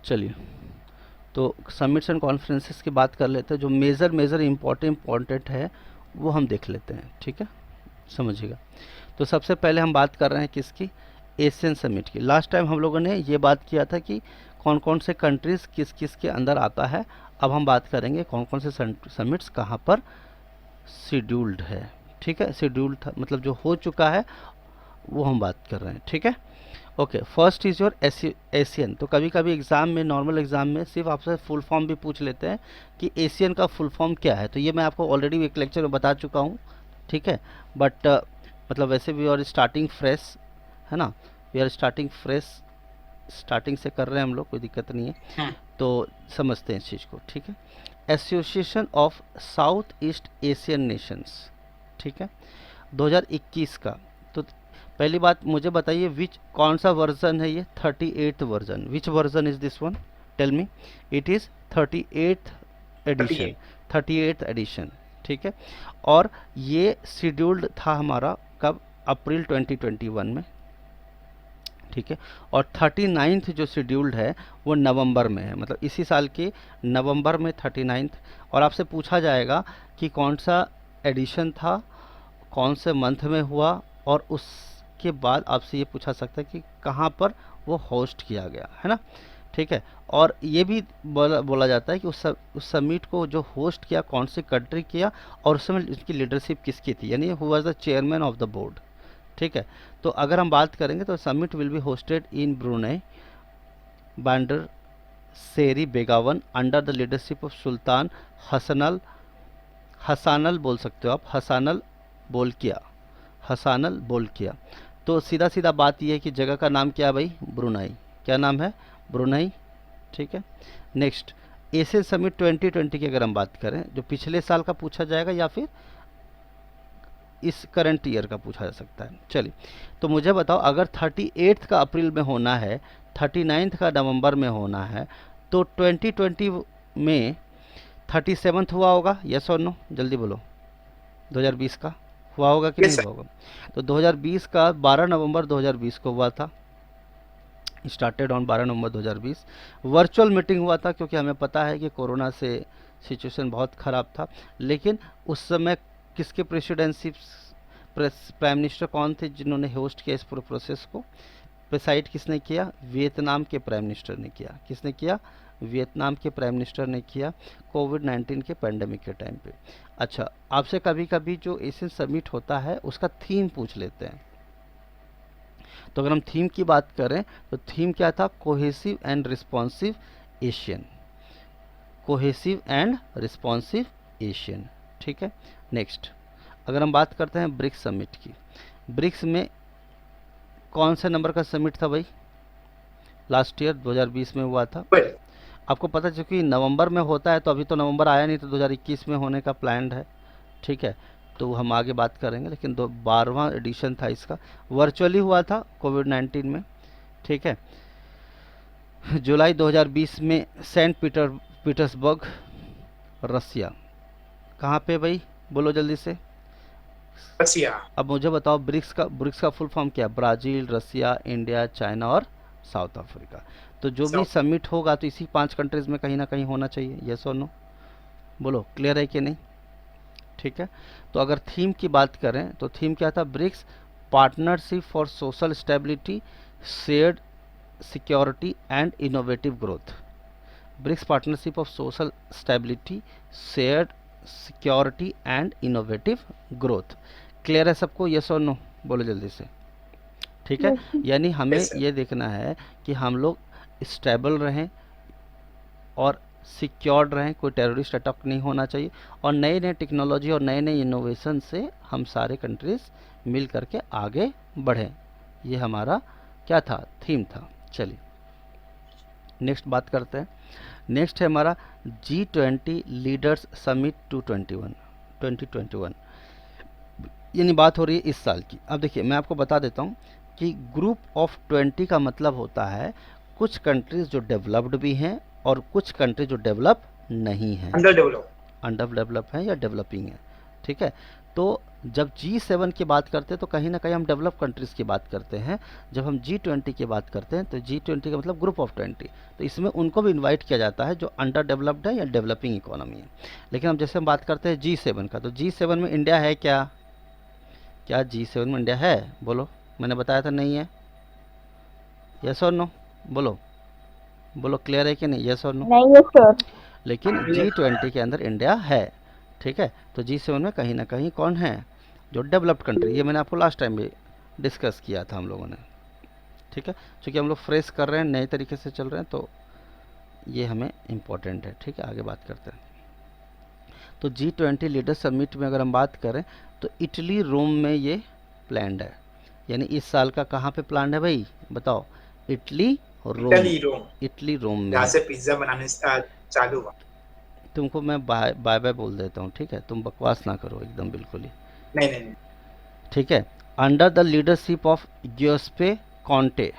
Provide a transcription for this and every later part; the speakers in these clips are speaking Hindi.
चलिए, तो समिट्स एंड कॉन्फ्रेंसेस की बात कर लेते हैं। जो मेजर इम्पोर्टेंट है वो हम देख लेते हैं, ठीक है, समझिएगा। तो सबसे पहले हम बात कर रहे हैं किसकी, एशियन समिट की। लास्ट टाइम हम लोगों ने ये बात किया था कि कौन कौन से कंट्रीज़ किस किस के अंदर आता है। अब हम बात करेंगे कौन कौन से समिट्स कहाँ पर शेड्यूल्ड है, ठीक है। शेड्यूल्ड था मतलब जो हो चुका है वो हम बात कर रहे हैं, ठीक है। Okay, first is your Asian. तो कभी कभी एग्जाम में, नॉर्मल एग्जाम में सिर्फ आपसे फुल फॉर्म भी पूछ लेते हैं कि एशियन का फुल फॉर्म क्या है। तो ये मैं आपको ऑलरेडी एक लेक्चर में बता चुका हूँ, ठीक है। बट मतलब वैसे भी और स्टार्टिंग फ्रेश है ना, we are starting fresh, starting से कर रहे हैं हम लोग, कोई दिक्कत नहीं है। तो समझते हैं इस चीज़ को, ठीक है। Association of south east Asian Nations, ठीक है, 2021 का। तो पहली बात मुझे बताइए विच कौन सा वर्जन है ये, 38th version. Which version is this one, tell me. It is 38th edition, 38th edition, ठीक है। और ये शेड्यूल्ड था हमारा कब, अप्रैल 2021 में, ठीक है। और 39th जो शेड्यूल्ड है वो नवंबर में है, मतलब इसी साल के नवंबर में 39th। और आपसे पूछा जाएगा कि कौन सा एडिशन था, कौन से मंथ में हुआ, और उसके बाद आपसे ये पूछा सकता है कि कहाँ पर वो होस्ट किया गया, है ना, ठीक है। और ये भी बोला जाता है कि उस समिट को जो होस्ट किया कौन सी कंट्री किया, और उस समय उसकी लीडरशिप किसकी थी, यानी who was the chairman of the board, ठीक है। तो अगर हम बात करेंगे तो summit will be hosted in Brunei Bandar Seri Begawan under the leadership of sultan Hassanal बोल सकते हो आप, हसानल बोलकिया, हसानल बोलकिया। तो सीधा सीधा बात यह है कि जगह का नाम क्या है भाई, ब्रुनेई। क्या नाम है, ब्रुनेई, ठीक है। नेक्स्ट, एशियन समिट 2020 की अगर हम बात करें, जो पिछले साल का पूछा जाएगा या फिर इस करंट ईयर का पूछा जा सकता है। चलिए, तो मुझे बताओ अगर 38th का अप्रैल में होना है, 39th का नवंबर में होना है, तो 2020 में 37th हुआ होगा, यस और नो, जल्दी बोलो। 2020 का हुआ होगा कि नहीं हुआ होगा। तो 2020 का 12 नवंबर 2020 को हुआ था, started on 12 November 2020। Virtual meeting हुआ था क्योंकि हमें पता है कि कोरोना से सिचुएशन बहुत ख़राब था। लेकिन उस समय किसके प्रेसिडेंसी, प्राइम मिनिस्टर कौन थे जिन्होंने होस्ट किया इस पूरे प्रोसेस को, प्रेसाइड किसने किया, वियतनाम के प्राइम मिनिस्टर ने किया। किसने किया, वियतनाम के प्राइम मिनिस्टर ने किया, कोविड-19 के पैंडेमिक के टाइम पे। अच्छा, आपसे कभी कभी जो एशियन समिट होता है उसका थीम पूछ लेते हैं। तो अगर हम थीम की बात करें तो थीम क्या था, cohesive and responsive Asian, cohesive and responsive Asian, ठीक है। नेक्स्ट, अगर हम बात करते हैं ब्रिक्स समिट की, ब्रिक्स में कौन से नंबर का समिट था भाई, लास्ट ईयर 2020 में हुआ था। आपको पता चूँकि नवंबर में होता है, तो अभी तो नवंबर आया नहीं, तो 2021 में होने का प्लान है, ठीक है। तो हम आगे बात करेंगे, लेकिन 12वां एडिशन था इसका, वर्चुअली हुआ था कोविड-19 में, ठीक है। जुलाई 2020 में सेंट पीटर्सबर्ग, रसिया। कहाँ पे भाई, बोलो जल्दी से, रसिया। अब मुझे बताओ ब्रिक्स का फुल फॉर्म क्या है, ब्राज़ील, रसिया, इंडिया, चाइना और साउथ अफ्रीका। तो जो भी समिट होगा तो इसी 5 कंट्रीज़ में कहीं ना कहीं होना चाहिए, यस और नो, बोलो क्लियर है कि नहीं, ठीक है। तो अगर थीम की बात करें तो थीम क्या था, BRICS partnership for social stability, shared security and innovative growth. BRICS partnership of social stability, shared security and innovative growth. Clear है सबको, यस और नो, बोलो जल्दी से, ठीक है। यानी हमें ये देखना है कि हम लोग स्टेबल रहें और सिक्योर्ड रहें, कोई टेररिस्ट अटैक नहीं होना चाहिए, और नए नए टेक्नोलॉजी और नए नए इनोवेशन से हम सारे कंट्रीज़ मिल करके आगे बढ़ें। ये हमारा क्या था, थीम था। चलिए नेक्स्ट बात करते हैं। नेक्स्ट है हमारा G20 लीडर्स समिट 2021, यानी बात हो रही है इस साल की। अब देखिए मैं आपको बता देता हूँ कि ग्रुप ऑफ 20 का मतलब होता है कुछ कंट्रीज जो डेवलप्ड भी हैं और कुछ कंट्री जो डेवलप नहीं हैं, अंडर डेवलप हैं या डेवलपिंग है, ठीक है। तो जब G7 की बात करते हैं तो कहीं ना कहीं हम डेवलप कंट्रीज़ की बात करते हैं। जब हम G20 की बात करते हैं तो G20 का मतलब ग्रुप ऑफ 20, तो इसमें उनको भी इनवाइट किया जाता है जो अंडर डेवलप्ड है या डेवलपिंग इकोनॉमी है। लेकिन हम जैसे हम बात करते हैं G7 का, तो G7 में इंडिया है क्या? क्या G7 में इंडिया है? बोलो, मैंने बताया था नहीं है। यस और नो? बोलो बोलो, क्लियर है कि नहीं? यस और नो? नहीं है सर। लेकिन G20 के अंदर इंडिया है। ठीक है, तो G7 में कहीं ना कहीं कौन है? जो डेवलप्ड कंट्री। ये मैंने आपको लास्ट टाइम भी डिस्कस किया था हम लोगों ने। ठीक है, क्योंकि हम लोग फ्रेश कर रहे हैं, नए तरीके से चल रहे हैं, तो ये हमें इम्पोर्टेंट है। ठीक है, आगे बात करते हैं। तो G20 लीडर समिट में अगर हम बात करें तो इटली रोम में ये प्लान्ड है। यानी इस साल का कहाँ पे प्लान है भाई? बताओ। इटली रोम। इटली रोम, इटली रोम में जहाँ है। से पिज्जा बनाने चालू हुआ। तुमको मैं बाय बाय बाय बोल देता हूँ, ठीक है? तुम बकवास ना करो एकदम बिल्कुल ही। नहीं नहीं नहीं। ठीक है, under the leadership of Giuseppe Conte,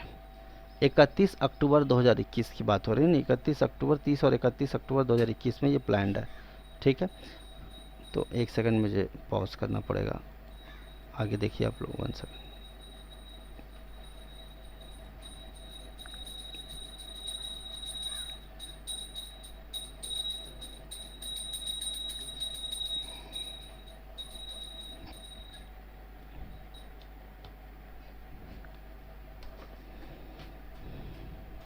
31 October 2021 की बात हो रही है। नहीं, 31 अक्टूबर, 30 और 31 अक्टूबर 2021 में ये प्लान्ड है। ठीक है, तो एक सेकंड मुझे पॉज करना पड़ेगा। आगे देखिए आप लोग, 1 सेकंड।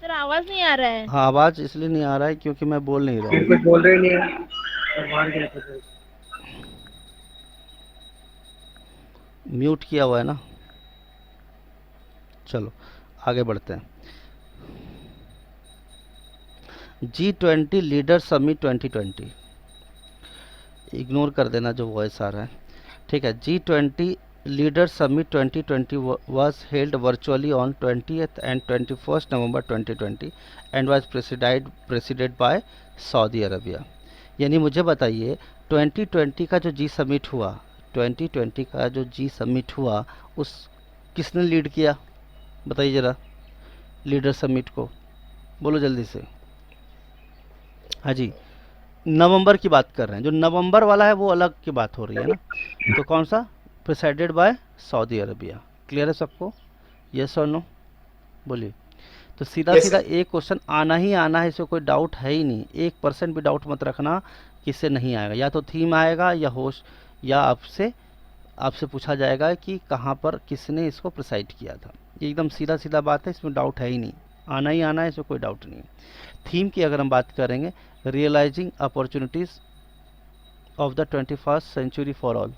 सर आवाज नहीं आ रहा है। हाँ, आवाज़ इसलिए नहीं आ रहा है क्योंकि मैं बोल नहीं रहा हूँ। कुछ बोल रहे नहीं है। बाहर गया था। म्यूट किया हुआ है ना। चलो आगे बढ़ते हैं। G20 लीडर समिट 2020, इग्नोर कर देना जो वॉइस आ रहा है। ठीक है, G20 leader summit 2020 was held virtually on 20th and 21st November 2020 and was presided by Saudi Arabia. यानी मुझे बताइए, 2020 का जो जी समिट हुआ, 2020 का जो जी समिट हुआ, उस किसने लीड किया? बताइए ज़रा, लीडर समिट को बोलो जल्दी से। हाँ जी, नवंबर की बात कर रहे हैं। जो नवंबर वाला है वो अलग की बात हो रही है ना। तो कौन सा? Presided bye Saudi Arabia. Clear है सबको? यस और नो? बोलिए। तो सीधा यस सीधा सर। एक क्वेश्चन आना ही आना है, इसमें कोई डाउट है ही नहीं। 1% भी डाउट मत रखना कि इससे नहीं आएगा। या तो थीम आएगा या होस्ट, या आपसे आपसे पूछा जाएगा कि कहाँ पर किसने इसको प्रिसाइड किया था। ये एकदम सीधा सीधा बात है, इसमें डाउट है ही नहीं। आना ही आना है, इसमें कोई डाउट नहीं है। थीम की अगर हम बात करेंगे, realising opportunities of the 21st century for all.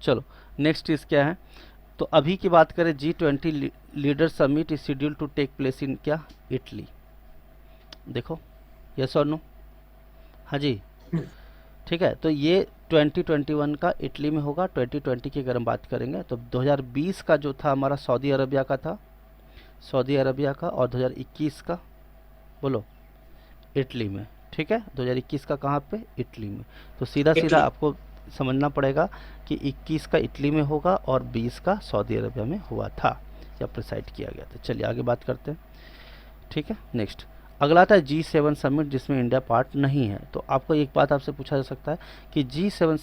चलो नेक्स्ट चीज़ क्या है? तो अभी की बात करें, G20 leader summit is schedule to take place in क्या? इटली। देखो, यस और नो? हाँ जी। ठीक है, तो ये 2021 का इटली में होगा। 2020 की अगर हम बात करेंगे तो 2020 का जो था हमारा सऊदी अरबिया का था, सऊदी अरबिया का, और 2021 का बोलो इटली में। ठीक है, 2021 का कहाँ पे? इटली में। तो सीधा सीधा इटली। आपको समझना पड़ेगा कि 21 का इटली में होगा और 20 का सऊदी अरबिया में हुआ था या प्रिसाइड किया गया था। चलिए आगे बात करते हैं। ठीक है, नेक्स्ट अगला आता है G7 समिट, जिसमें इंडिया पार्ट नहीं है। तो आपको एक बात आपसे पूछा जा सकता है कि G7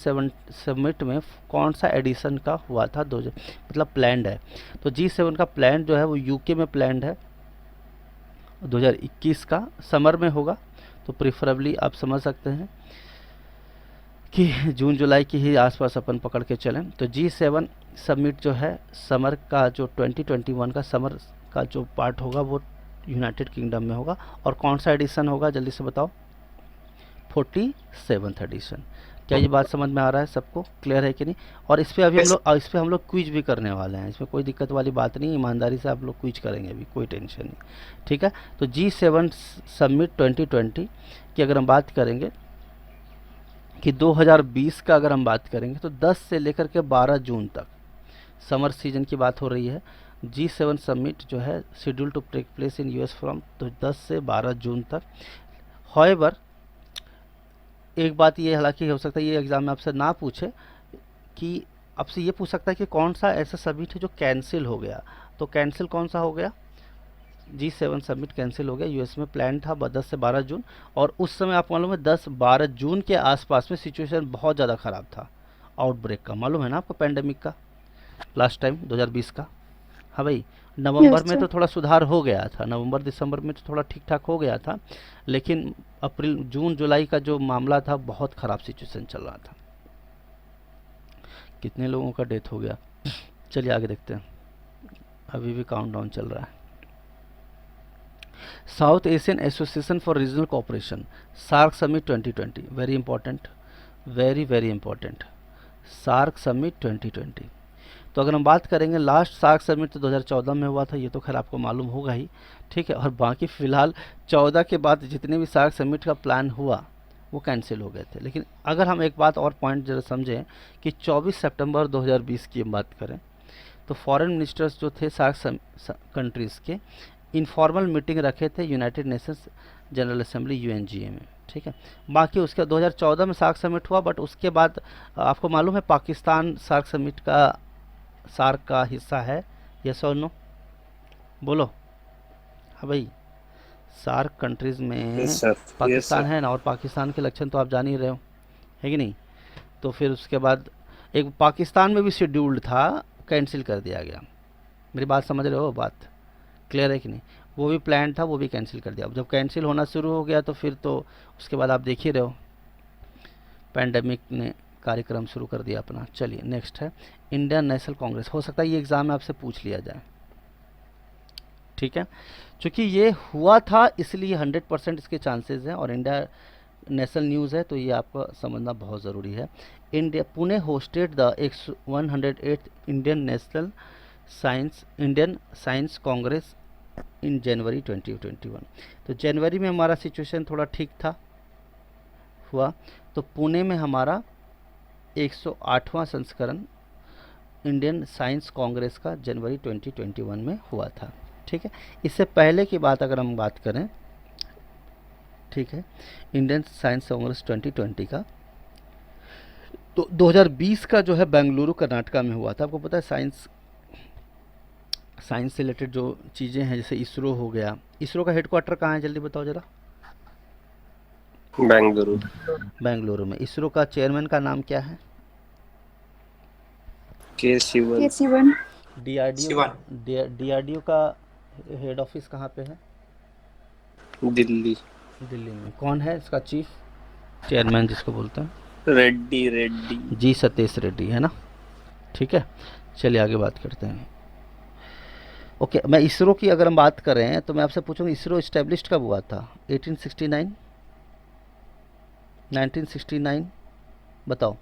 समिट में कौन सा एडिशन का हुआ था? मतलब प्लान्ड है। तो G7 का प्लान जो है वो यूके में प्लान्ड है, 2021 का समर में होगा। तो प्रिफरेबली आप समझ सकते हैं कि जून जुलाई की ही आसपास अपन पकड़ के चलें। तो G7 समिट जो है, समर का जो 2021 का समर का जो पार्ट होगा वो यूनाइटेड किंगडम में होगा। और कौन सा एडिशन होगा जल्दी से बताओ? 47th addition. क्या ये बात समझ में आ रहा है सबको? क्लियर है कि नहीं? और इस पे अभी यस। इस पे हम लोग क्विज भी करने वाले हैं। इसमें कोई दिक्कत वाली बात नहीं, ईमानदारी से आप लोग क्विज करेंगे अभी, कोई टेंशन नहीं। ठीक है, तो G7 समिट 2020 की अगर हम बात करेंगे कि 2020 का अगर हम बात करेंगे तो 10 से लेकर के 12 जून तक समर सीजन की बात हो रही है। G7 समिट जो है schedule to take place in US from, तो 10 से 12 जून तक। हॉवेवर एक बात ये, हालांकि हो सकता है ये एग्ज़ाम में आपसे ना पूछे, कि आपसे ये पूछ सकता है कि कौन सा ऐसा समिट है जो कैंसिल हो गया। तो कैंसिल कौन सा हो गया, G7 समिट कैंसिल हो गया। यूएस में प्लान था 10 से 12 जून, और उस समय आपको मालूम है 10-12 जून के आसपास में सिचुएशन बहुत ज़्यादा ख़राब था आउटब्रेक का, मालूम है ना आपको, पैंडेमिक का लास्ट टाइम 2020 का। हाँ भाई, नवंबर यस में सर। तो थोड़ा सुधार हो गया था, नवंबर दिसंबर में तो थोड़ा ठीक ठाक हो गया था, लेकिन अप्रैल जून जुलाई का जो मामला था बहुत ख़राब सिचुएशन चल रहा था। कितने लोगों का डेथ हो गया, चलिए आगे देखते हैं, अभी भी काउंटडाउन चल रहा है। South Asian Association for Regional Cooperation, SAARC summit 2020, very important, very very important, SAARC summit 2020। तो अगर हम बात करेंगे, लास्ट सार्क समिट तो 2014 में हुआ था, ये तो खैर आपको मालूम होगा ही, ठीक है। और बाकी फ़िलहाल 14 के बाद जितने भी सार्क समिट का प्लान हुआ वो कैंसिल हो गए थे। लेकिन अगर हम एक बात और पॉइंट जरा समझें कि 24 सितंबर 2020 की हम बात करें, तो फॉरेन मिनिस्टर्स जो थे सार्क कंट्रीज़ के, इनफॉर्मल मीटिंग रखे थे United Nations general assembly UNGA में, ठीक है। बाकी उसके 2014 में सार्क समिट हुआ, बट उसके बाद आपको मालूम है पाकिस्तान सार्क का हिस्सा है, यस और नो, बोलो। हाँ भाई, सार्क कंट्रीज़ में yes sir, yes Pakistan sir. है ना, और पाकिस्तान के लक्षण तो आप जान ही रहे हो, है कि नहीं। तो फिर उसके बाद एक पाकिस्तान में भी शेड्यूल्ड था, कैंसिल कर दिया गया। मेरी बात समझ रहे हो, बात क्लियर है कि नहीं। वो भी प्लान था, वो भी कैंसिल कर दिया। अब जब कैंसिल होना शुरू हो गया तो फिर तो उसके बाद आप देख ही रहे हो, पैंडेमिक ने कार्यक्रम शुरू कर दिया अपना। चलिए नेक्स्ट है इंडियन नेशनल कांग्रेस। हो सकता है ये एग्ज़ाम में आपसे पूछ लिया जाए, ठीक है, क्योंकि ये हुआ था इसलिए 100% इसके चांसेस हैं, और इंडिया नेशनल न्यूज़ है तो ये आपको समझना बहुत ज़रूरी है। India Pune hosted the 108th Indian science congress in January 2021। तो जनवरी में हमारा सिचुएशन थोड़ा ठीक था, हुआ, तो पुणे में हमारा 108वां संस्करण इंडियन साइंस कांग्रेस का जनवरी 2021 में हुआ था, ठीक है। इससे पहले की बात अगर हम बात करें, ठीक है, इंडियन साइंस कांग्रेस 2020 का, तो 2020 का जो है बेंगलुरु कर्नाटका में हुआ था। आपको पता है साइंस से रिलेटेड जो चीज़ें हैं, जैसे इसरो हो गया, इसरो का हेडक्वार्टर कहाँ है, जल्दी बताओ ज़रा। बेंगलुरु। बेंगलुरु में। इसरो का चेयरमैन का नाम क्या है, के शिवन। K7 शिवन। डीआरडीओ का हेड ऑफिस कहाँ पे है, दिल्ली। दिल्ली में। कौन है इसका चीफ चेयरमैन जिसको बोलते हैं, रेड्डी। जी सतीश रेड्डी, है ना, ठीक है। चलिए आगे बात करते हैं। ओके, मैं इसरो की अगर हम बात करें तो मैं आपसे पूछूंगा इसरो इस्टेब्लिश्ड कब हुआ था, 1869, 1969, बताओ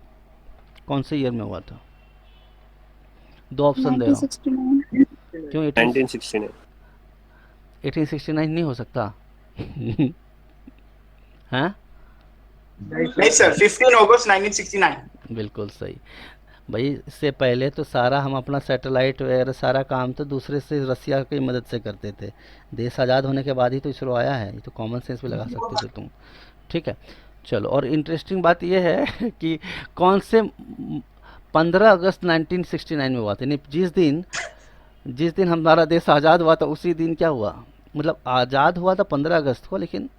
कौन से ईयर में हुआ था। दो ऑप्शन दे रहा हूँ। 1969 क्यों 1969। 1869 नहीं हो सकता हैं, नहीं सर, 15 अगस्त 1969। बिल्कुल सही भाई। इससे पहले तो सारा हम अपना सैटेलाइट वगैरह सारा काम तो दूसरे से, रसिया की मदद से करते थे। देश आज़ाद होने के बाद ही तो इसरो आया है, ये तो कॉमन सेंस भी लगा सकते थे तुम, ठीक है। चलो, और इंटरेस्टिंग बात ये है कि कौन से 15 अगस्त 1969 में हुआ था, यानी जिस दिन हमारा देश आज़ाद हुआ था उसी दिन क्या हुआ, मतलब आज़ाद हुआ था 15 अगस्त को, लेकिन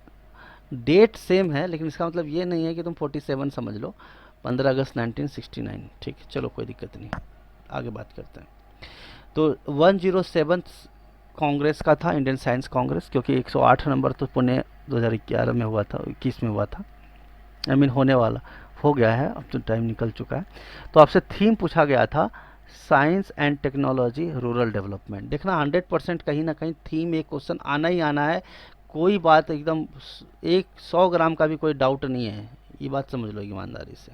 डेट सेम है, लेकिन इसका मतलब ये नहीं है कि तुम 47 समझ लो, 15 अगस्त 1969, ठीक है। चलो कोई दिक्कत नहीं, आगे बात करते हैं। तो 107 कांग्रेस का था इंडियन साइंस कांग्रेस, क्योंकि 108 नंबर तो पुणे 2011 में हुआ था, 21 में हुआ था, आई मीन होने वाला हो गया है, अब तो टाइम निकल चुका है। तो आपसे थीम पूछा गया था science and technology rural development. देखना 100% कहीं ना कहीं थीम एक क्वेश्चन आना ही आना है, कोई बात एकदम 100 ग्राम का भी कोई डाउट नहीं है, ये बात समझ लो ईमानदारी से।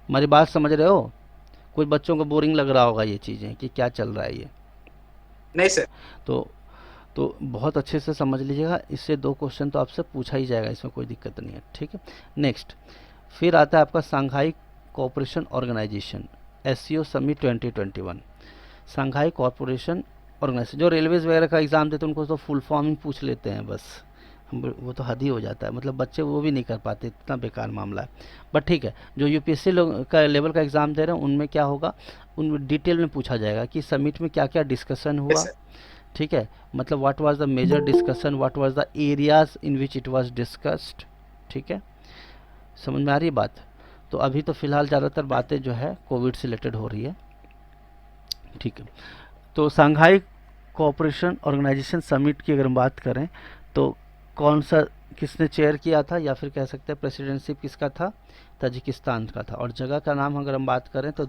हमारी बात समझ रहे हो, कुछ बच्चों को बोरिंग लग रहा होगा ये चीज़ें कि क्या चल रहा है ये, नहीं सर। तो बहुत अच्छे से समझ लीजिएगा, इससे 2 क्वेश्चन तो आपसे पूछा ही जाएगा, इसमें कोई दिक्कत नहीं है, ठीक है। नेक्स्ट फिर आता है आपका Shanghai Cooperation Organisation, SCO summit 2021। Shanghai Cooperation Organisation, जो रेलवेज़ वगैरह का एग्ज़ाम देते हैं उनको तो फुल फॉर्म ही पूछ लेते हैं बस, वो तो हद ही हो जाता है, मतलब बच्चे वो भी नहीं कर पाते, इतना बेकार मामला है। बट ठीक है, जो यूपीएससी लोग का लेवल का एग्ज़ाम दे रहे हैं उनमें क्या होगा, उन डिटेल में पूछा जाएगा कि समिट में क्या क्या डिस्कशन Yes, हुआ। sir. ठीक है, मतलब what was the major discussion, what was the areas in which it was discussed. ठीक है, समझ में आ रही है बात। तो अभी तो फ़िलहाल ज़्यादातर बातें जो है कोविड से रिलेटेड हो रही है। ठीक है, तो शंघाई कोऑपरेशन ऑर्गेनाइजेशन समिट की अगर हम बात करें तो कौन सा, किसने चेयर किया था, या फिर कह सकते हैं प्रेसिडेंटशिप किसका था, ताजिकिस्तान का था। और जगह का नाम अगर हम बात करें तो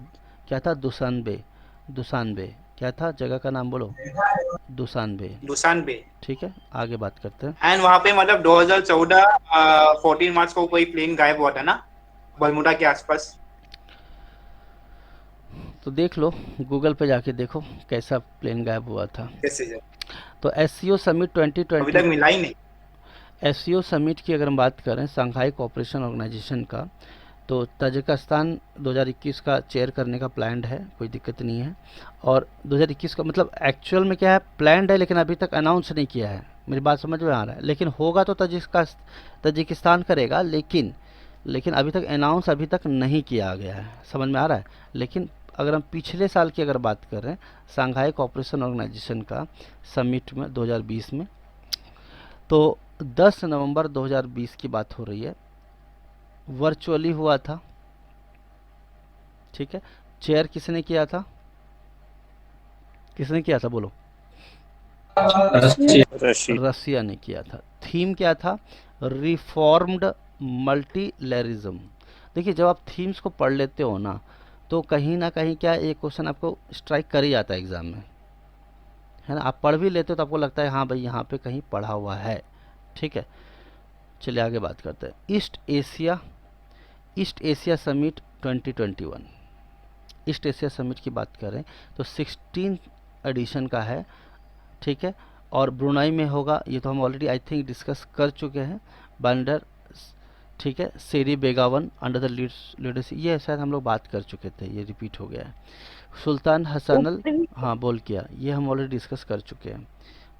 क्या था, दुशानबे। दुशानबे क्या था, जगह का नाम बोलो, दुशानबे। दुशानबे। ठीक है, आगे बात करते हैं। एंड वहां पे मतलब 2014 14 मार्च को कोई प्लेन गायब हुआ था ना, बरमुडा के आसपास। तो देख लो, गूगल पे जाके देखो कैसा प्लेन गायब हुआ था। कैसे सर? तो एससीओ समिट अभी 2020, तक मिला ही नहीं। एससीओ समिट की अगर हम बात करें शंघाई कोऑपरेशन ऑर्गेनाइजेशन का, तो ताजिकिस्तान 2021 का चेयर करने का प्लान्ड है, कोई दिक्कत नहीं है। और 2021 का मतलब एक्चुअल में क्या है, प्लान्ड है लेकिन अभी तक अनाउंस नहीं किया है। मेरी बात समझ में आ रहा है, लेकिन होगा तो ताजिकिस्तान करेगा, लेकिन अभी तक अनाउंस अभी तक नहीं किया गया है, समझ में आ रहा है। लेकिन अगर हम पिछले साल की अगर बात करें शंघाई कोऑपरेशन ऑर्गेनाइजेशन का समिट में 2020 में, तो 10 नवंबर 2020 की बात हो रही है, वर्चुअली हुआ था। ठीक है, चेयर किसने किया था, किसने किया था बोलो, रशिया। रसिया ने किया था। थीम क्या था, रिफॉर्म्ड मल्टीलेरिज्म। देखिए, जब आप थीम्स को पढ़ लेते हो ना कहीं क्या एक क्वेश्चन आपको स्ट्राइक कर ही जाता है एग्जाम में, है ना। आप पढ़ भी लेते हो तो आपको लगता है हाँ भाई यहाँ पे कहीं पढ़ा हुआ है। ठीक है, चलिए आगे बात करते हैं। East Asia summit 2021। East Asia summit की बात करें तो 16 एडिशन का है। ठीक है, और ब्रुनाई में होगा, ये तो हम ऑलरेडी आई थिंक डिस्कस कर चुके हैं। बंदर, ठीक है, सेरी बेगावन अंडर द लीडरशिप, ये शायद हम लोग बात कर चुके थे, ये रिपीट हो गया है। सुल्तान हसनल, हाँ बोल किया, ये हम ऑलरेडी डिस्कस कर चुके हैं।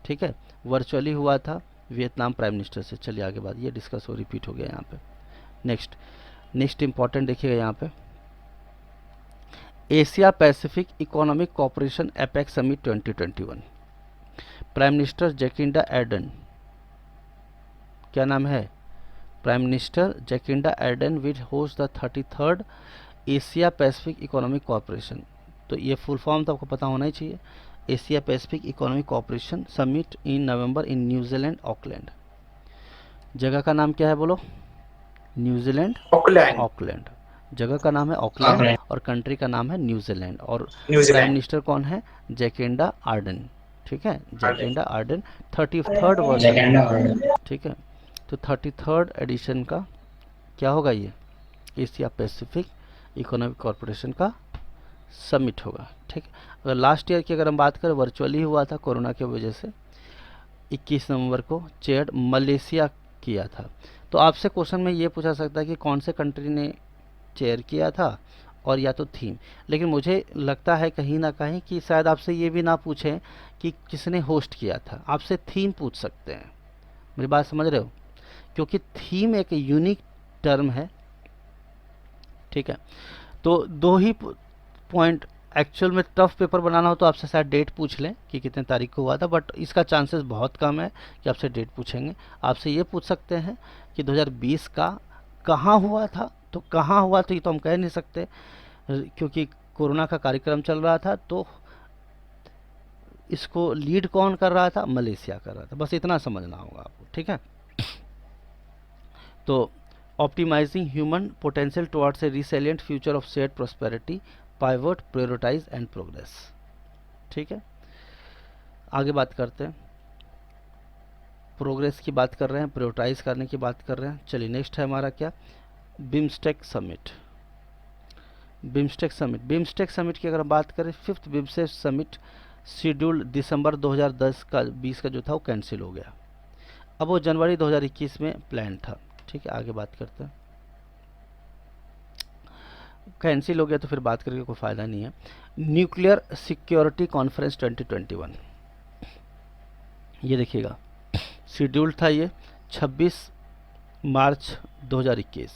ठीक है, वर्चुअली हुआ था वियतनाम प्राइम मिनिस्टर से। चलिए आगे बात, ये डिस्कस हो, रिपीट हो गया यहाँ पे। नेक्स्ट इंपॉर्टेंट देखिएगा यहाँ पे, Asia Pacific economic cooperation APEC summit 2021। Prime minister Jacinda Ardern, क्या नाम है, prime minister Jacinda Ardern will host the 33rd Asia Pacific economic cooperation. तो ये फुल फॉर्म तो आपको पता होना ही चाहिए, Asia Pacific economic cooperation summit in November in New Zealand Auckland. जगह का नाम क्या है बोलो, न्यूजीलैंड ऑकलैंड। ऑकलैंड, जगह का नाम है ऑकलैंड और कंट्री का नाम है न्यूजीलैंड। और प्राइम न्यूजीलैंड। मिनिस्टर कौन है, जैकिंडा आर्डन। ठीक है, जैकिंडा आर्डन 33rd वर्जन। ठीक है, तो 33rd एडिशन का क्या होगा, ये एशिया पैसिफिक इकोनॉमिक कॉरपोरेशन का समिट होगा। ठीक है, अगर लास्ट ईयर की अगर हम बात करें, वर्चुअली हुआ था कोरोना की वजह से, 21 नवंबर को चेयर मलेशिया किया था। तो आपसे क्वेश्चन में ये पूछा सकता है कि कौन से कंट्री ने चेयर किया था और या तो थीम, लेकिन मुझे लगता है कहीं ना कहीं कि शायद आपसे ये भी ना पूछें कि किसने होस्ट किया था, आपसे थीम पूछ सकते हैं। मेरी बात समझ रहे हो, क्योंकि थीम एक यूनिक टर्म है। ठीक है, तो दो ही पॉइंट, एक्चुअल में टफ पेपर बनाना हो तो आपसे शायद डेट पूछ लें कि कितने तारीख को हुआ था, बट इसका चांसेस बहुत कम है कि आपसे डेट पूछेंगे। आपसे ये पूछ सकते हैं कि 2020 का कहाँ हुआ था, तो कहाँ हुआ तो ये तो हम कह नहीं सकते क्योंकि कोरोना का कार्यक्रम चल रहा था, तो इसको लीड कौन कर रहा था, मलेशिया कर रहा था, बस इतना समझना होगा आपको। ठीक है, तो optimising human potential towards a resilient future of shared prosperity, pivot, prioritise and progress. ठीक है, आगे बात करते हैं, प्रोग्रेस की बात कर रहे हैं, प्रायोरिटाइज करने की बात कर रहे हैं। चलिए नेक्स्ट है हमारा क्या, बिम्स्टेक समिट। बिम्स्टेक समिट की अगर हम बात करें, 5th बिम्स्टेक समिट शेड्यूल दिसंबर 2010 का 20 का जो था वो कैंसिल हो गया, अब वो जनवरी 2021 में प्लान था। ठीक है, आगे बात करते हैं, कैंसिल हो गया तो फिर बात करके कोई फ़ायदा नहीं है। न्यूक्लियर सिक्योरिटी कॉन्फ्रेंस 2021, ये देखिएगा शेड्यूल था ये 26 मार्च 2021।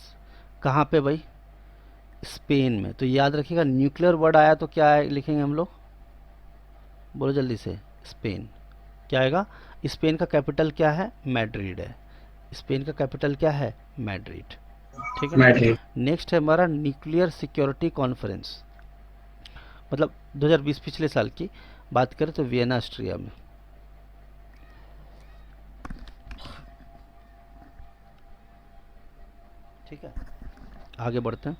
कहाँ पे भाई? स्पेन में। तो याद रखिएगा, न्यूक्लियर वर्ड आया तो क्या लिखेंगे हम लोग? बोलो जल्दी से। स्पेन। क्या आएगा? स्पेन का कैपिटल क्या है? मैड्रिड है। स्पेन का कैपिटल क्या है? मैड्रिड। ठीक है। मैड्रिड। नेक्स्ट है हमारा न्यूक्लियर सिक्योरिटी कॉन्फ्रेंस, मतलब 2020 पिछले साल की बात करें तो वियना ऑस्ट्रिया में। ठीक है, आगे बढ़ते हैं।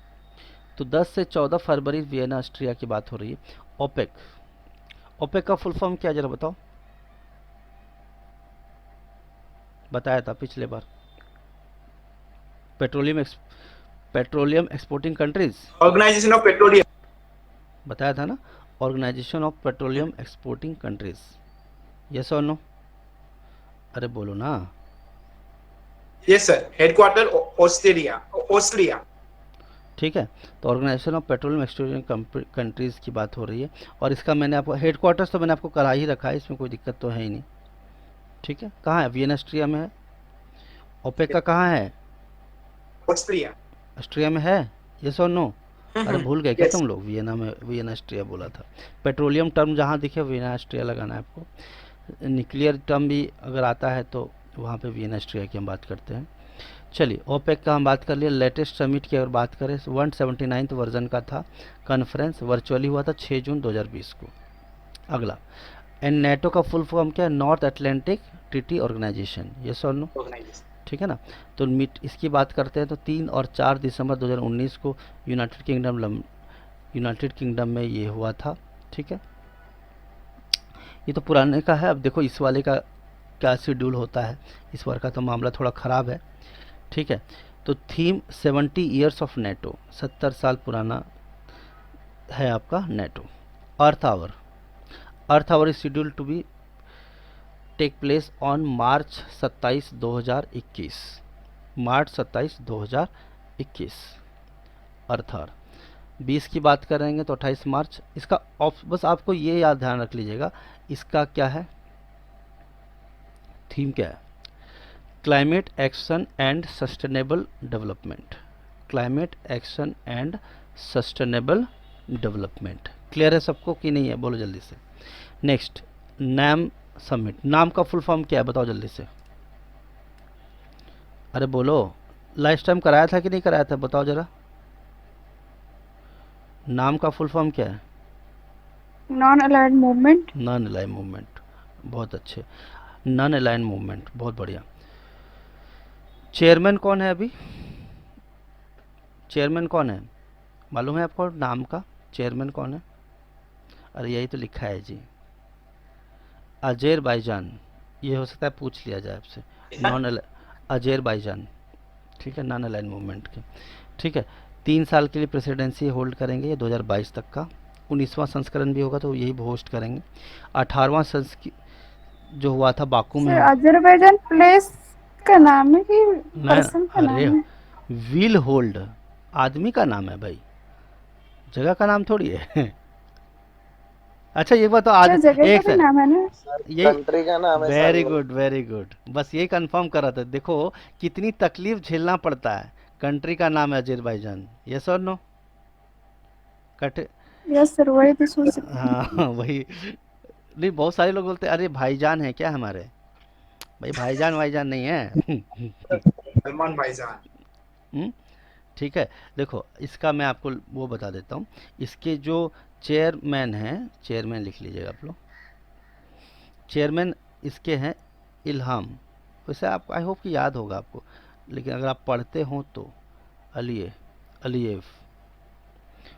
तो 10 से 14 फरवरी वियना ऑस्ट्रिया की बात हो रही है। ओपेक। ओपेक का फुल फॉर्म क्या, जरा बताओ? बताया था पिछले बार। Petroleum exporting countries. Organization of petroleum. बताया था ना, organization of petroleum exporting countries. Yes और नो? अरे बोलो ना। Yes sir, headquarter Australia. Austria. ठीक है, तो organization of petroleum exporting countries की बात हो रही है। और इसका मैंने आपको हेडक्वार्टर्स तो मैंने आपको करा ही रखा है, इसमें कोई दिक्कत तो है ही नहीं। ठीक है, कहाँ है? वियना ऑस्ट्रिया में है। ओपेक का कहाँ है? ऑस्ट्रिया। ऑस्ट्रिया में है। यस और नो? अरे भूल गए क्या Yes. तुम लोग? वियना में, वियना ऑस्ट्रिया बोला था। पेट्रोलियम टर्म जहाँ दिखे वियना ऑस्ट्रिया लगाना है आपको। न्यूक्लियर टर्म भी अगर आता है तो वहाँ पे वियना ऑस्ट्रिया की हम बात करते हैं। चलिए, ओपेक का हम बात कर लिए। लेटेस्ट समिट की अगर बात करें 179th वर्जन का था। कॉन्फ्रेंस वर्चुअली हुआ था 6 जून 2020 को। अगला, एंड नेटो का फुल फॉर्म क्या है? North Atlantic Treaty Organisation. Yes और नो? ऑर्गेनाइजेशन। ठीक है ना। तो मीट इसकी बात करते हैं तो 3 और 4 दिसंबर 2019 को यूनाइटेड किंगडम में ये हुआ था। ठीक है, ये तो पुराने का है। अब देखो इस वाले का क्या शेड्यूल होता है। इस बार का तो मामला थोड़ा ख़राब है। ठीक है, तो थीम 70 ईयर्स ऑफ नेटो, 70 साल पुराना है आपका NATO. Earth Hour is schedule to be take place on March 27 2021। March 27 2021 Earth Hour. 20 की बात करेंगे तो 28 मार्च। इसका बस आपको ये याद ध्यान रख लीजिएगा, इसका क्या है थीम, क्या है? Climate action and sustainable development. Climate action and sustainable development. Clear है सबको कि नहीं है? बोलो जल्दी से। नेक्स्ट, नाम समिट। नाम का फुल फॉर्म क्या है? बताओ जल्दी से। अरे बोलो, लास्ट टाइम कराया था कि नहीं कराया था? बताओ जरा। नाम का फुल फॉर्म क्या है? Non aligned movement. Non align movement. बहुत अच्छे, नॉन अलाइन मूवमेंट, बहुत बढ़िया। चेयरमैन कौन है अभी? चेयरमैन कौन है मालूम है आपको? नाम का चेयरमैन कौन है? अरे यही तो लिखा है जी, अजरबैजान। ये हो सकता है पूछ लिया जाए आपसे। अजरबैजान। ठीक है, नॉन अलाइन मूवमेंट के। ठीक है, 3 साल के लिए प्रेसिडेंसी होल्ड करेंगे ये 2022 तक का। 19वां संस्करण भी होगा तो यही होस्ट करेंगे। 18वां जो हुआ था बाकू में। सर अजरबैजान प्लेस का नाम है कि नहीं, पर्सन का अरे नाम है? विल होल्ड आदमी का नाम है भाई, जगह का नाम थोड़ी है। अच्छा ये बताओ आज सर जगह एक का भी नाम है ना? यही कंट्री का नाम है वेरी सर वो। गुड वेरी गुड, बस यही कंफर्म कर रहा था। देखो कितनी तकलीफ झेलना पड़ता है। कंट्री का नाम है अजरबैजान। यस और नो? कट यस सर, वही तो सोच रही थी। हाँ वही। नहीं, बहुत सारे लोग बोलते हैं अरे भाईजान है क्या हमारे? भाई भाईजान वाईजान नहीं है। सलमान भाईजान। हम्म, ठीक है। देखो इसका मैं आपको वो बता देता हूँ। इसके जो चेयरमैन हैं, चेयरमैन लिख लीजिएगा आप लोग। चेयरमैन इसके हैं इल्हाम। वैसे आपको आई होप कि याद होगा आपको, लेकिन अगर आप पढ़ते हो तो अलीयेव।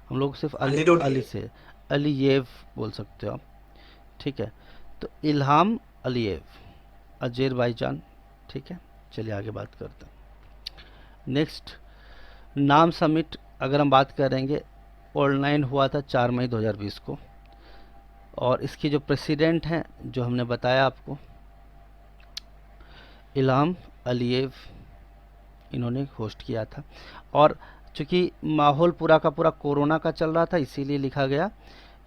हम लोग सिर्फ अली से अलीयेव बोल सकते हो आप। ठीक है, तो इल्हाम अलीयेव, अजरबैजान। ठीक है, चलिए आगे बात करते हैं। नेक्स्ट, नाम समिट अगर हम बात करेंगे, ऑनलाइन हुआ था 4 मई 2020 को। और इसके जो प्रेसिडेंट हैं जो हमने बताया आपको, इल्हाम अलीयेव, इन्होंने होस्ट किया था। और चूँकि माहौल पूरा का पूरा कोरोना का चल रहा था इसीलिए लिखा गया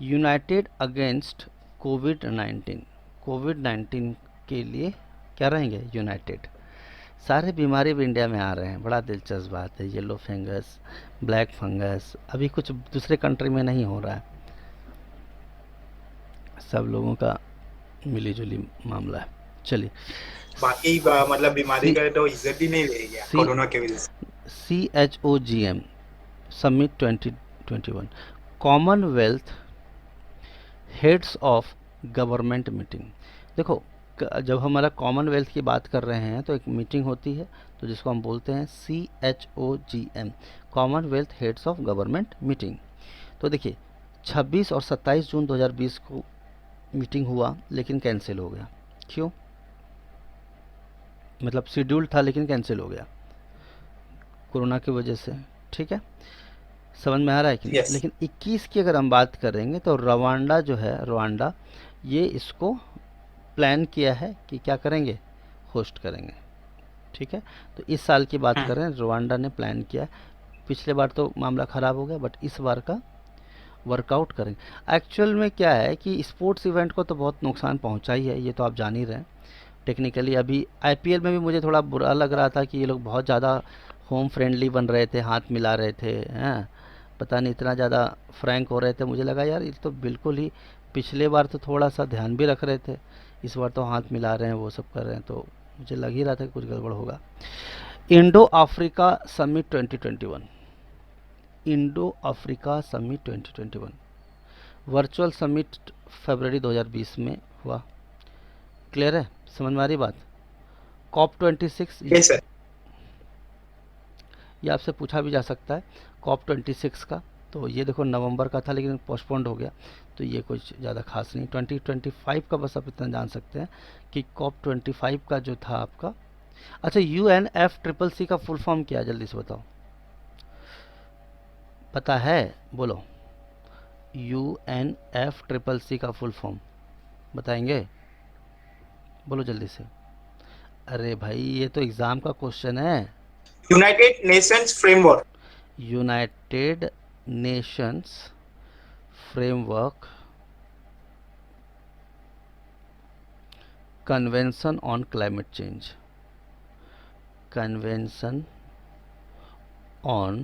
यूनाइटेड अगेंस्ट कोविड 19। कोविड 19 के लिए क्या रहेंगे? यूनाइटेड। सारे बीमारी भी इंडिया में आ रहे हैं, बड़ा दिलचस्प बात है। येलो फंगस, ब्लैक फंगस, अभी कुछ दूसरे कंट्री में नहीं हो रहा है, सब लोगों का मिली जुली मामला है। चलिए, बाकी मतलब बीमारी सी का तो इज्जत ही नहीं रह गया सी कोरोना की वजह से। CHOGM summit 2021 Commonwealth heads of government meeting. देखो, जब हमारा कॉमनवेल्थ की बात कर रहे हैं तो एक मीटिंग होती है, तो जिसको हम बोलते हैं CHOGM, Commonwealth heads of government meeting. तो देखिए, 26 और 27 जून 2020 को मीटिंग हुआ लेकिन कैंसिल हो गया। क्यों? मतलब शेड्यूल था लेकिन कैंसिल हो गया कोरोना की वजह से। ठीक है, समझ में आ रहा है कि नहीं? Yes. लेकिन 21 की अगर हम बात करेंगे तो रवांडा जो है, रवांडा, ये इसको प्लान किया है कि क्या करेंगे, होस्ट करेंगे। ठीक है, तो इस साल की बात करें, रवांडा ने प्लान किया है। पिछले बार तो मामला ख़राब हो गया, बट इस बार का वर्कआउट करेंगे। एक्चुअल में क्या है कि स्पोर्ट्स इवेंट को तो बहुत नुकसान पहुंचा ही है, ये तो आप जान ही रहे हैं। टेक्निकली अभी IPL में भी मुझे थोड़ा बुरा लग रहा था कि ये लोग बहुत ज़्यादा होम फ्रेंडली बन रहे थे, हाथ मिला रहे थे, हैं, पता नहीं इतना ज़्यादा फ्रैंक हो रहे थे। मुझे लगा यार ये तो बिल्कुल ही, पिछले बार तो थोड़ा सा ध्यान भी रख रहे थे, इस बार तो हाथ मिला रहे हैं, वो सब कर रहे हैं, तो मुझे लग ही रहा था कि कुछ गड़बड़ होगा। Indo Africa summit 2021, Indo Africa summit 2021 virtual summit फरवरी 2020 में हुआ। क्लियर है, समझ में आ रही बात? COP26, yes sir. ये आपसे पूछा भी जा सकता है COP26 का। तो ये देखो नवंबर का था लेकिन पोस्टपोन्ड हो गया, तो ये कुछ ज़्यादा खास नहीं। 2025 का बस आप इतना जान सकते हैं कि COP25 का जो था आपका, अच्छा, UNFCCC का फुल फॉर्म क्या है, जल्दी से बताओ, पता है? बोलो, UNFCCC का फुल फॉर्म बताएंगे? बोलो जल्दी से। अरे भाई, ये तो एग्ज़ाम का क्वेश्चन है। United Nations framework. United Nations framework convention on climate change, convention on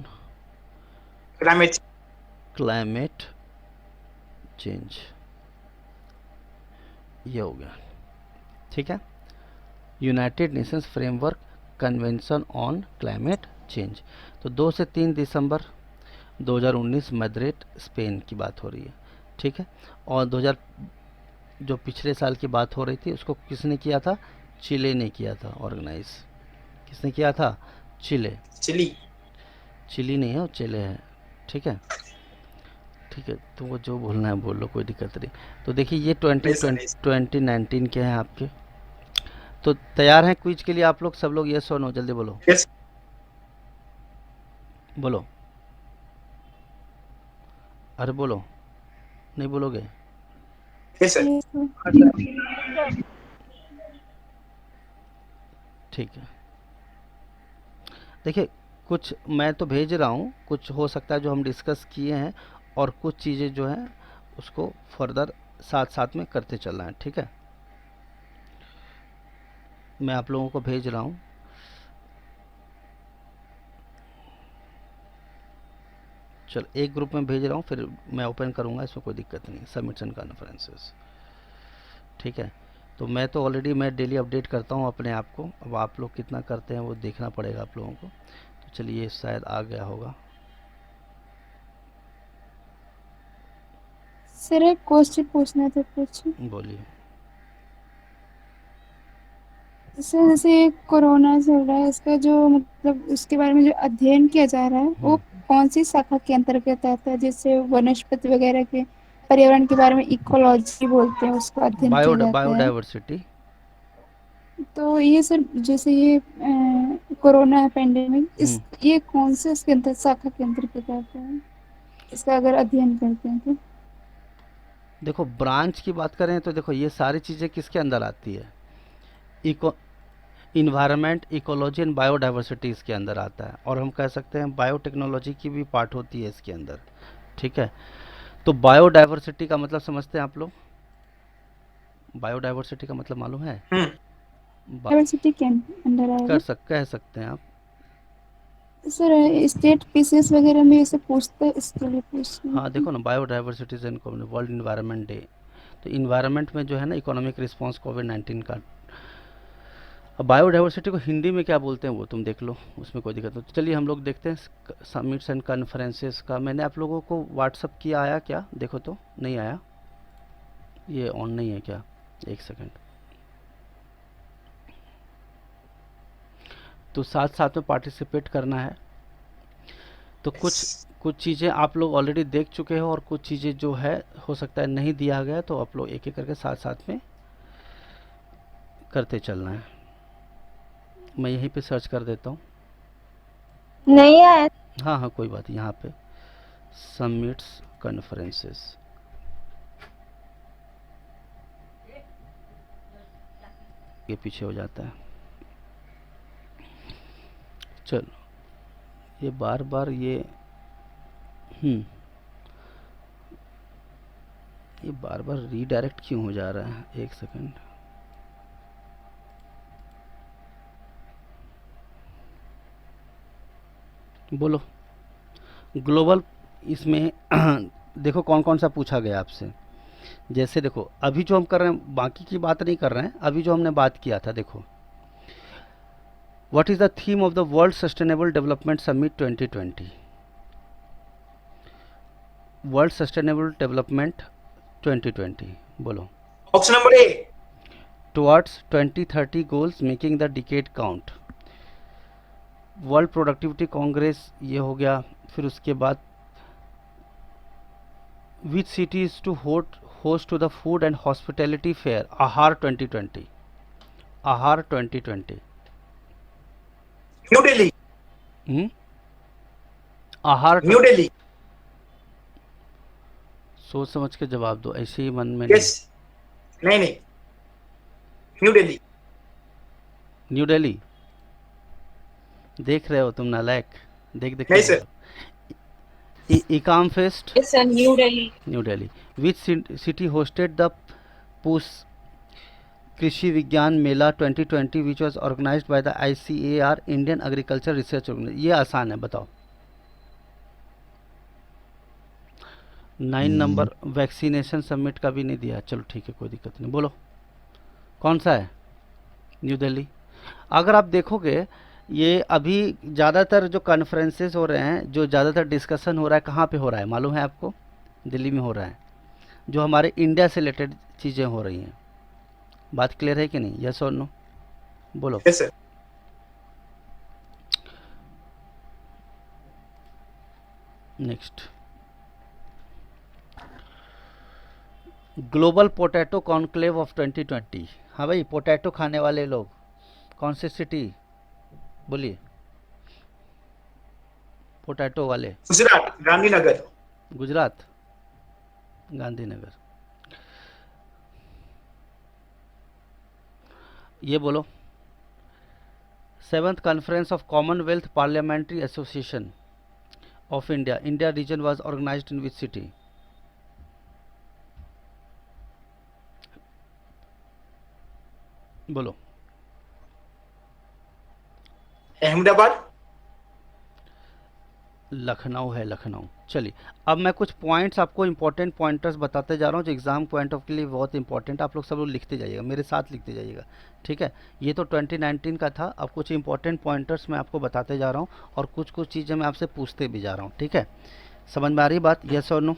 climate. Climate change, ये हो गया। ठीक है, United Nations framework convention on climate change. तो 2 से 3 दिसंबर 2019 मैड्रिड, स्पेन की बात हो रही है। ठीक है, और 2000 जो पिछले साल की बात हो रही थी उसको किसने किया था? चिले ने किया था ऑर्गेनाइज। किसने किया था? चिले। चिली। चिली नहीं है, वो चिले है। ठीक है, ठीक है, तुमको जो बोलना है बोल लो, कोई दिक्कत नहीं। तो देखिए, ये 2019 के हैं आपके। तो तैयार हैं क्विज के लिए आप लोग, सब लोग? यस और नो, जल्दी बोलो, यस। बोलो, अरे बोलो, नहीं बोलोगे? Yes sir. Yes, sir. ठीक है, देखिए, कुछ मैं तो भेज रहा हूँ, कुछ हो सकता है जो हम डिस्कस किए हैं, और कुछ चीज़ें जो हैं उसको फर्दर साथ साथ में करते चलना है। ठीक है, मैं आप लोगों को भेज रहा हूँ। चलो, एक ग्रुप में भेज रहा हूँ, फिर मैं ओपन करूँगा, इसमें कोई दिक्कत नहीं। सबमिशन कॉन्फ्रेंसेस, ठीक है। तो मैं तो ऑलरेडी मैं डेली अपडेट करता हूँ अपने आप को, अब आप लोग कितना करते हैं वो देखना पड़ेगा आप लोगों को। तो चलिए, शायद आ गया होगा। सर एक क्वेश्चन पूछना था कुछ। बोलिए। जैसे जैसे ये कोरोना चल रहा है, इसका जो मतलब उसके बारे में जो अध्ययन किया जा रहा है वो कौन सी शाखा के अंतर्गत आता है? जैसे वनस्पति वगैरह के पर्यावरण के बारे में इकोलॉजी बोलते हैं, उसका अध्ययन किया जाता है। बायोडाइवर्सिटी। तो ये सर, जैसे ये कोरोना पेंडेमिक, इस ये कौन से इसके अंदर शाखा के अंतर्गत आता है, इसका अगर अध्ययन करते हैं तो? देखो, ब्रांच की बात करें तो देखो, ये सारी चीज़ें किसके अंदर आती है? इन्वायरमेंट, इकोलॉजी एंड बायोडाइवर्सिटी इसके अंदर आता है, और हम कह सकते हैं बायोटेक्नोलॉजी की भी पार्ट होती है इसके अंदर। ठीक है, तो बायोडाइवर्सिटी का मतलब समझते हैं आप लोग? बायोडाइवर्सिटी का मतलब मालूम है? डाइवर्सिटी के अंडर आएगा। कह सकते हैं आप। सर स्टेट पीसीएस वगैरह में ऐसे पूछते हैं, इसके लिए पूछ रही हाँ थी। देखो ना, biodiversities and world environment day, तो इन्वायरमेंट में जो है ना इकोनॉमिक रिस्पांस कोविड-19 का। अब बायोडाइवर्सिटी को हिंदी में क्या बोलते हैं वो तुम देख लो, उसमें कोई दिक्कत नहीं। तो चलिए हम लोग देखते हैं समिट्स एंड कॉन्फ्रेंसेस का। मैंने आप लोगों को व्हाट्सअप किया, आया क्या? देखो तो, नहीं आया, ये ऑन नहीं है क्या? एक सेकंड। तो साथ साथ में पार्टिसिपेट करना है। तो कुछ चीज़ें आप लोग ऑलरेडी देख चुके हो और कुछ चीज़ें जो है हो सकता है नहीं दिया गया, तो आप लोग एक एक करके साथ साथ में करते चलना है। मैं यहीं पे सर्च कर देता हूँ। नहीं आया। हाँ हाँ कोई बात नहीं, यहाँ पे समिट्स कॉन्फ्रेंसेस, ये पीछे हो जाता है। चलो, ये बार बार ये ये बार बार रीडायरेक्ट क्यों हो जा रहा है? एक सेकंड। बोलो ग्लोबल, इसमें देखो कौन कौन सा पूछा गया आपसे। जैसे देखो अभी जो हम कर रहे हैं, बाकी की बात नहीं कर रहे हैं, अभी जो हमने बात किया था, देखो what is the theme of the World Sustainable Development Summit 2020? World Sustainable Development 2020, बोलो। Option number A, towards 2030 goals making the decade count. World Productivity Congress, ये हो गया। फिर उसके बाद which cities to host to the food and hospitality fair Aahar 2020, आहार 2020। न्यू दिल्ली, आहार, न्यू दिल्ली, सोच समझ के जवाब दो, ऐसे ही मन में यस, नहीं नहीं, न्यू दिल्ली, न्यू दिल्ली। देख रहे हो तुम नालायक, देख देख नहीं के सर, इकाम fest, yes sir, new Delhi. New Delhi. Which city hosted the Pusa Krishi Vigyan Mela 2020 which was organized by the ICAR, Indian agriculture research organization? ये आसान है, बताओ। 9 नंबर वैक्सीनेशन समिट का भी नहीं दिया, चलो ठीक है कोई दिक्कत नहीं, बोलो कौन सा है? न्यू दिल्ली। अगर आप देखोगे ये अभी ज़्यादातर जो कॉन्फ्रेंसेस हो रहे हैं, जो ज़्यादातर डिस्कशन हो रहा है, कहाँ पे हो रहा है मालूम है आपको? दिल्ली में हो रहा है, जो हमारे इंडिया से रिलेटेड चीज़ें हो रही हैं। बात क्लियर है कि नहीं? यस और नो, बोलो। Yes sir, next, global potato conclave of 2020। हाँ भाई, पोटैटो खाने वाले लोग कौन सी सिटी, बोलिए, पोटैटो वाले। गुजरात, गांधीनगर, गुजरात, गांधीनगर। ये बोलो, 7th conference of Commonwealth Parliamentary Association of India, India region was organised in which city? बोलो। अहमदाबाद, लखनऊ है, लखनऊ। चलिए, अब मैं कुछ पॉइंट्स आपको इंपॉर्टेंट पॉइंटर्स बताते जा रहा हूँ जो एग्जाम पॉइंट ऑफ के लिए बहुत इंपॉर्टेंट। आप लोग सब लोग लिखते जाइएगा, मेरे साथ लिखते जाइएगा, ठीक है? ये तो 2019 का था, अब कुछ इंपॉर्टेंट पॉइंटर्स मैं आपको बताते जा रहा हूँ और कुछ कुछ चीज़ें मैं आपसे पूछते भी जा रहा हूँ, ठीक है? समझ में आ रही बात? यस और नो,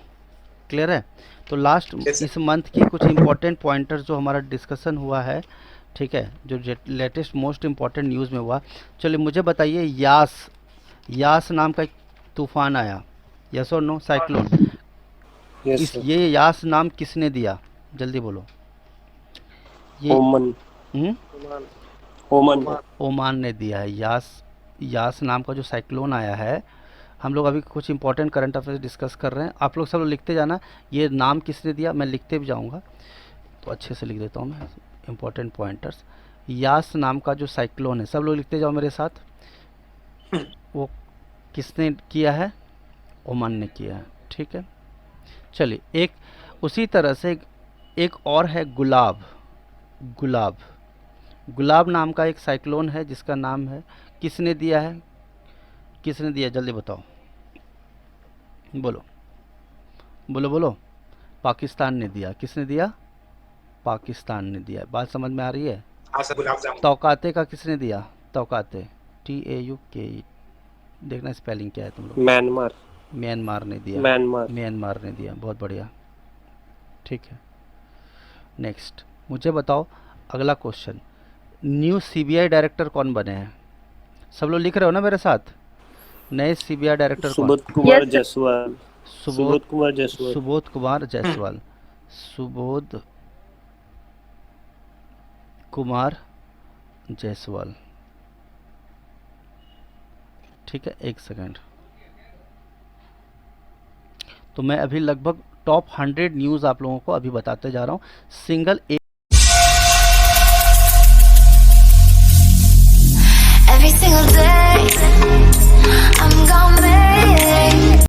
क्लियर है? तो लास्ट Yes, sir. इस मंथ की कुछ इंपॉर्टेंट पॉइंटर्स जो हमारा डिस्कशन हुआ है, ठीक है, जो लेटेस्ट मोस्ट इंपॉर्टेंट न्यूज़ में हुआ। चलिए मुझे बताइए, यास नाम का एक तूफान आया, यस और नो, साइक्लोन। Yes sir. ये यास नाम किसने दिया? जल्दी बोलो। ये ओमन, ओमन, ओमान ने दिया है। यास नाम का जो साइक्लोन आया है, हम लोग अभी कुछ इंपॉर्टेंट करंट अफेयर्स डिस्कस कर रहे हैं, आप लोग सब लोग लिखते जाना ये नाम किसने दिया। मैं लिखते भी जाऊंगा तो अच्छे से लिख देता हूँ मैं इंपॉर्टेंट पॉइंटर्स। यास नाम का जो साइक्लोन है, सब लोग लिखते जाओ मेरे साथ। वो किसने किया है? ओमान ने किया है, ठीक है? चलिए, एक उसी तरह से एक और है गुलाब। गुलाब गुलाब नाम का एक साइक्लोन है जिसका नाम है, किसने दिया है, किसने दिया, जल्दी बताओ, बोलो बोलो बोलो। पाकिस्तान ने दिया। किसने दिया? पाकिस्तान ने दिया। बात समझ में आ रही है? हाँ सर, गुलाब जामुन। तौकाते का किसने दिया? तौकाते, TAUK, देखना स्पेलिंग क्या है तुम लोग। म्यांमार। म्यांमार ने दिया। म्यांमार। म्यांमार ने दिया, बहुत बढ़िया, ठीक है। नेक्स्ट मुझे बताओ, अगला क्वेश्चन, न्यू CBI डायरेक्टर कौन बने हैं? सब लोग लिख रहे हो ना मेरे साथ? नए CBI डायरेक्टर कौन? Subodh Kumar Yes, sir. जायसवाल। सुबोध कुमार जायसवाल। सुबोध कुमार जायसवाल। सुबोध कुमार जायसवाल, ठीक है, एक सेकंड। तो मैं अभी लगभग टॉप 100 न्यूज़ आप लोगों को अभी बताते जा रहा हूँ। सिंगल